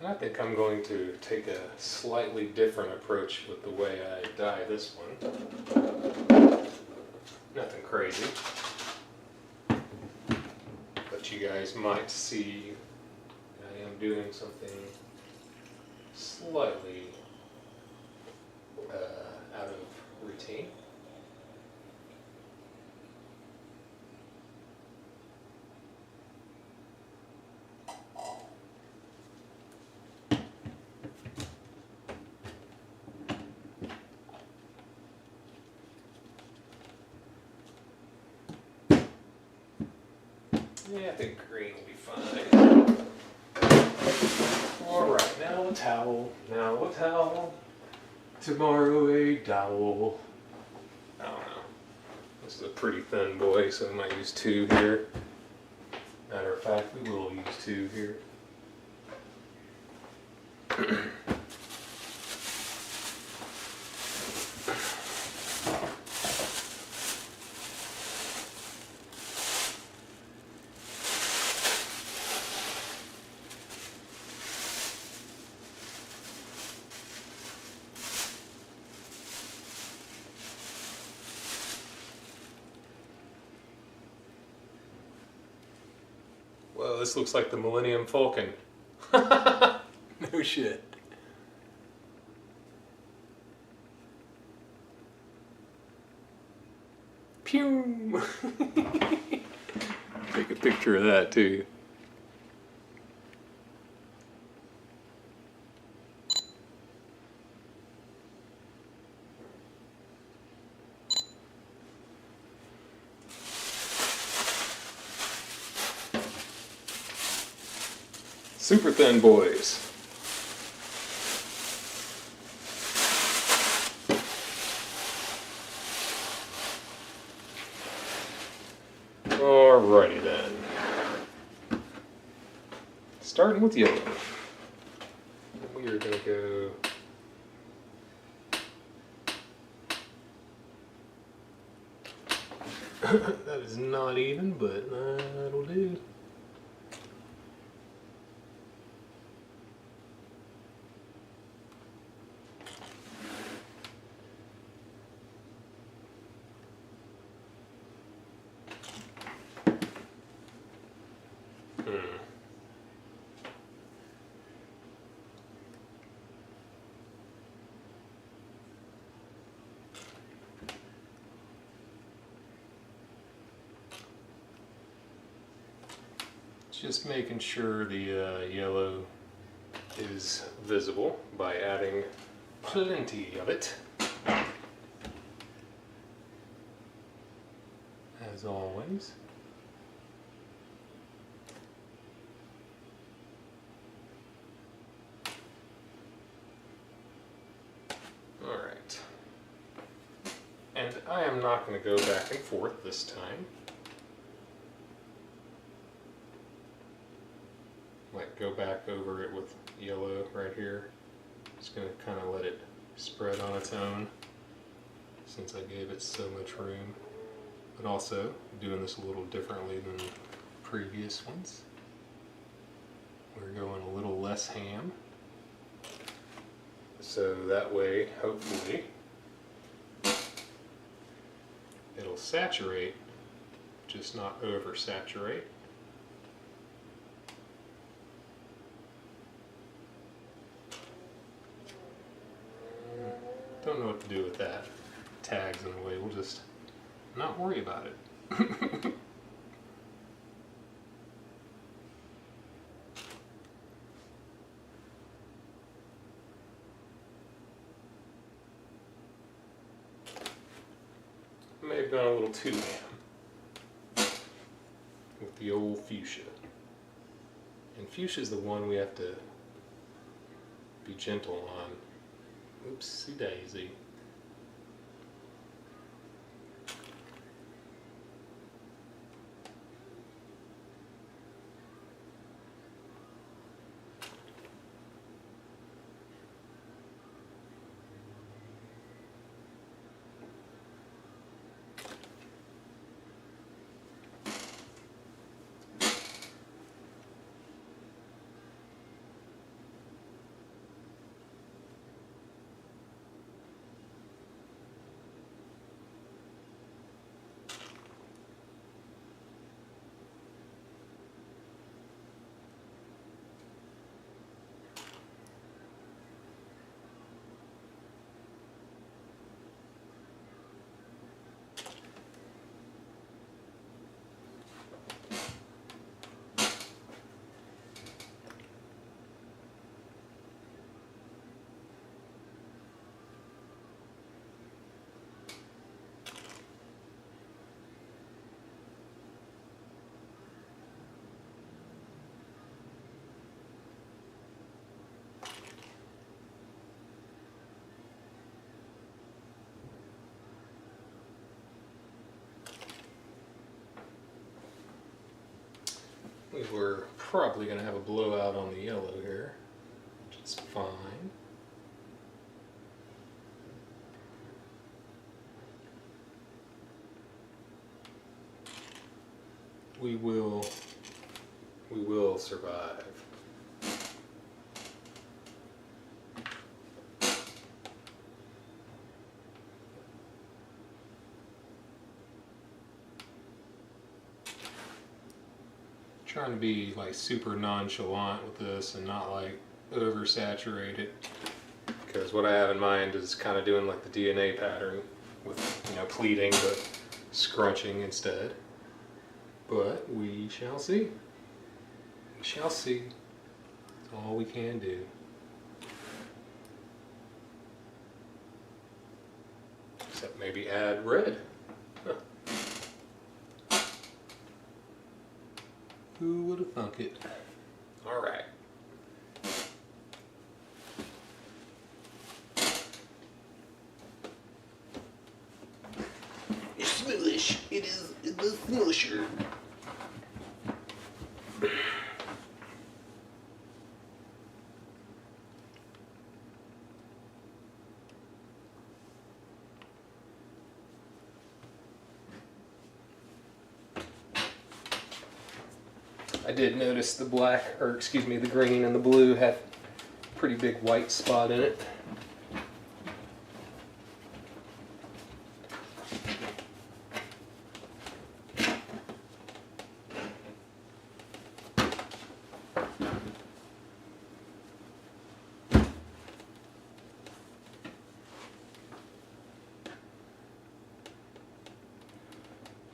Speaker 1: I think I'm going to take a slightly different approach with the way I dye this one. Nothing crazy. But you guys might see I am doing something slightly out of routine. Yeah, I think green will be fine. Alright, now a towel. Now a towel. Tomorrow a dowel. I don't know. This is a pretty thin boy, so I might use 2 here. Matter of fact, we will use 2 here. Whoa, this looks like the Millennium Falcon. No shit. Pew! Take a picture of that too. Super thin boys. Alrighty then. Starting with yellow. We are going to go that is not even, but that'll do. just making sure the yellow is visible by adding plenty of it. As always. Alright. And I am not going to go back and forth this time. Might go back over it with yellow right here. Just going to kind of let it spread on its own since I gave it so much room. But also doing this a little differently than previous ones. We're going a little less ham. So that way, hopefully, it'll saturate, just not oversaturate. Don't know what to do with that. Tags in the way, we'll just not worry about it. May have gone a little too ham with the old fuchsia. And fuchsia is the one we have to be gentle on. Oopsie daisy. We were probably going to have a blowout on the yellow here, which is fine. We will survive. Trying to be like super nonchalant with this and not like oversaturate it, because what I have in mind is kind of doing like the DNA pattern with, you know, pleating but scrunching instead. But we shall see. We shall see. That's all we can do. Except maybe add red. Huh. Who would have thunk it? All right. It's smoolish. It is the smoosher. I did notice the black, or excuse me, the green and the blue had a pretty big white spot in it.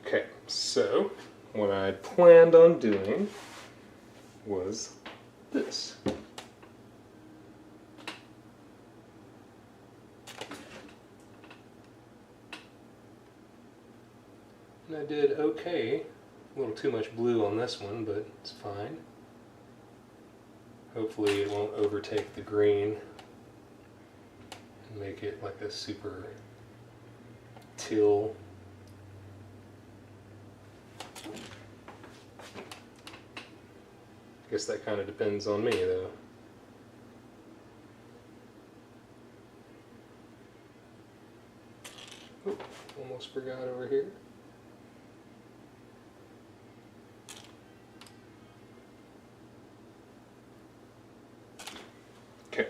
Speaker 1: Okay, so what I planned on doing was this. And I did okay. A little too much blue on this one, but it's fine. Hopefully it won't overtake the green and make it like a super teal. Guess that kind of depends on me though. Oop, almost forgot over here. Okay.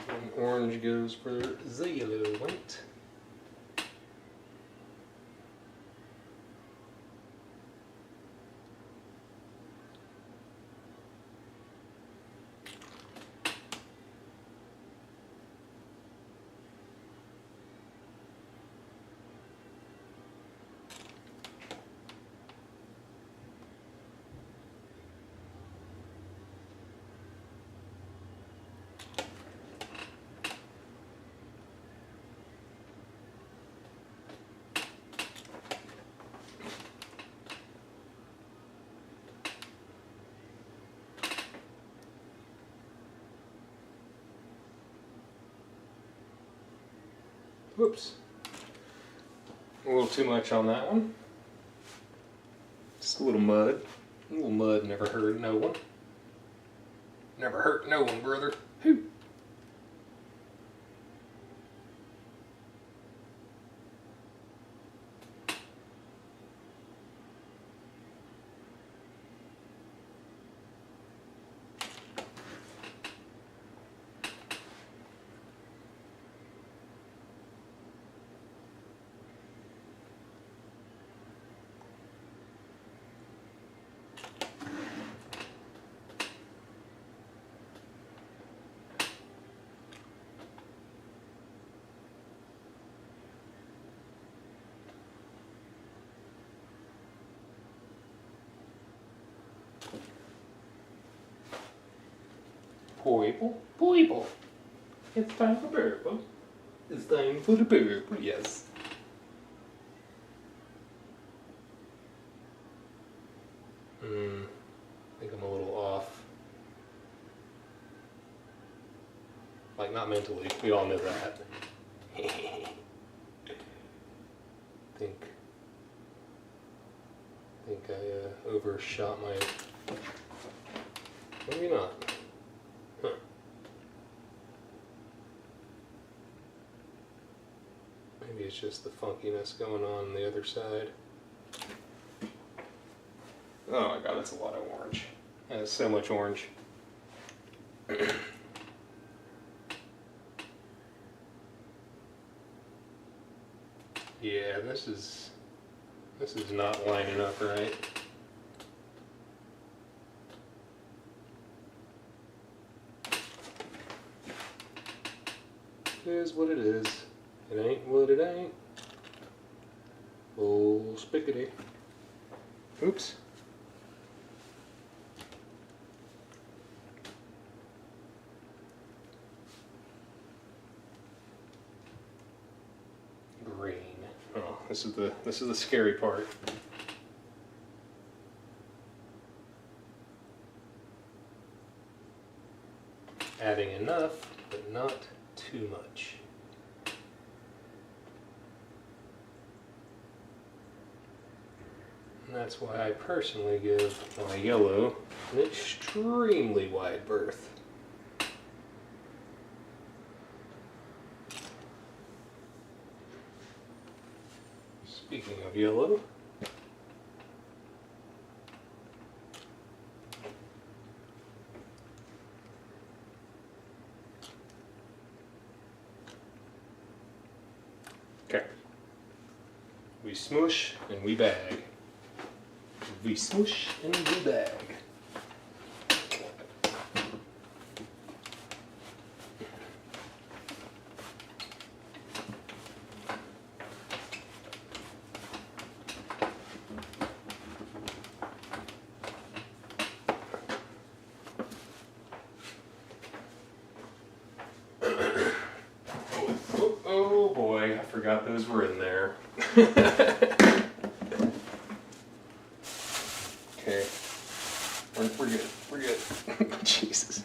Speaker 1: And orange goes for the yellow white. Whoops. A little too much on that one. Just a little mud. A little mud never hurt no one. Never hurt no one, brother. Whew. People, it's time for purple. It's time for the purple, yes. I think I'm a little off. Like, not mentally, we all know that. think I overshot my... Maybe not. Huh. Maybe it's just the funkiness going on the other side. Oh my god, that's a lot of orange. That is so much orange. Yeah, this is not lining up right. It is what it is. It ain't what it ain't. Full spickety. Oops. Green. Oh, this is the scary part. Adding enough, but not too much. And that's why I personally give my yellow an extremely wide berth. Speaking of yellow, okay, we smoosh and we bag. We smoosh and we bag. forgot those were in there. Okay. We're good. We're good. Jesus.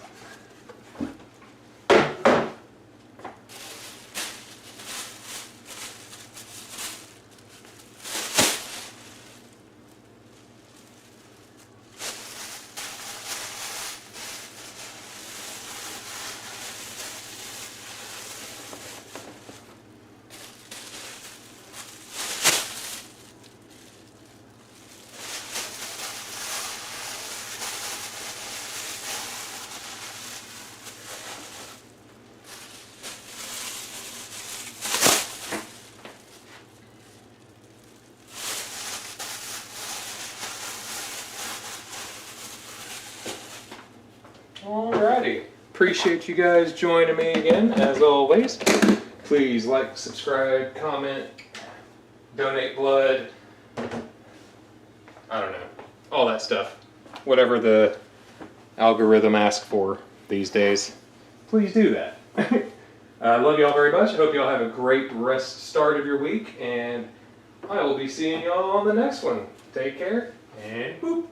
Speaker 1: Alrighty. Appreciate you guys joining me again, as always. Please like, subscribe, comment, donate blood. I don't know. All that stuff. Whatever the algorithm asks for these days. Please do that. I love y'all very much. I hope y'all have a great start of your week, and I will be seeing y'all on the next one. Take care, and boop.